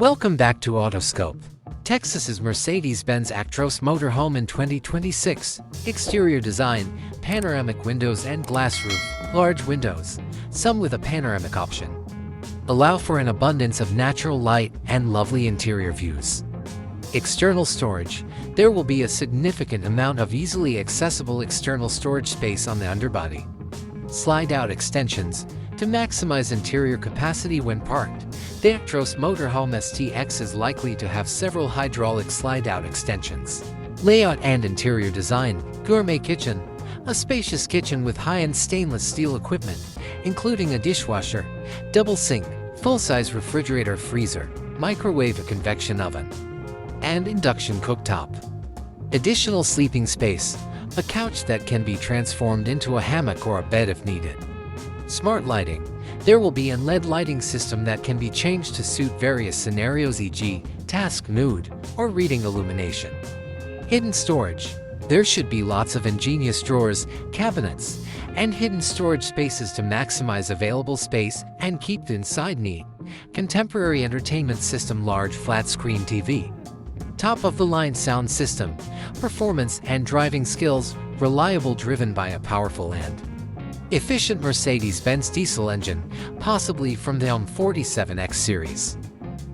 Welcome back to Autoscope. Texas's Mercedes-Benz Actros Motorhome in 2026. Exterior design, panoramic windows and glass roof, large windows, some with a panoramic option, allow for an abundance of natural light and lovely interior views. External storage. There will be a significant amount of easily accessible external storage space on the underbody. Slide-out extensions. To maximize interior capacity when parked, the Actros Motorhome STX is likely to have several hydraulic slide-out extensions. Layout and interior design. Gourmet kitchen. A spacious kitchen with high-end stainless steel equipment, including a dishwasher, double sink, full-size refrigerator freezer, microwave convection oven, and induction cooktop. Additional sleeping space. A couch that can be transformed into a hammock or a bed if needed. Smart lighting. There will be an LED lighting system that can be changed to suit various scenarios, e.g., task mood or reading illumination. Hidden storage. There should be lots of ingenious drawers, cabinets, and hidden storage spaces to maximize available space and keep the inside neat. Contemporary entertainment system. Large flat-screen TV. Top-of-the-line sound system. Performance and driving skills. Reliable, driven by a powerful and efficient Mercedes-Benz diesel engine, possibly from the 47X series,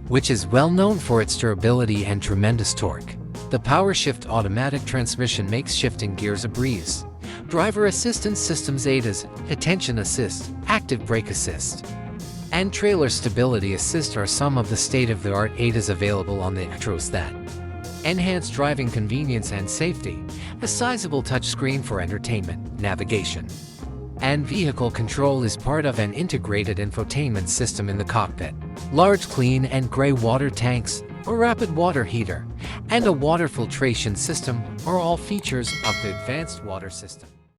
which is well known for its durability and tremendous torque. The PowerShift automatic transmission makes shifting gears a breeze. Driver assistance systems ADAS, attention assist, active brake assist, and trailer stability assist are some of the state-of-the-art ADAS available on the Actros that enhance driving convenience and safety. A sizable touchscreen for entertainment, navigation, and vehicle control is part of an integrated infotainment system in the cockpit. Large clean and gray water tanks, a rapid water heater, and a water filtration system are all features of the advanced water system.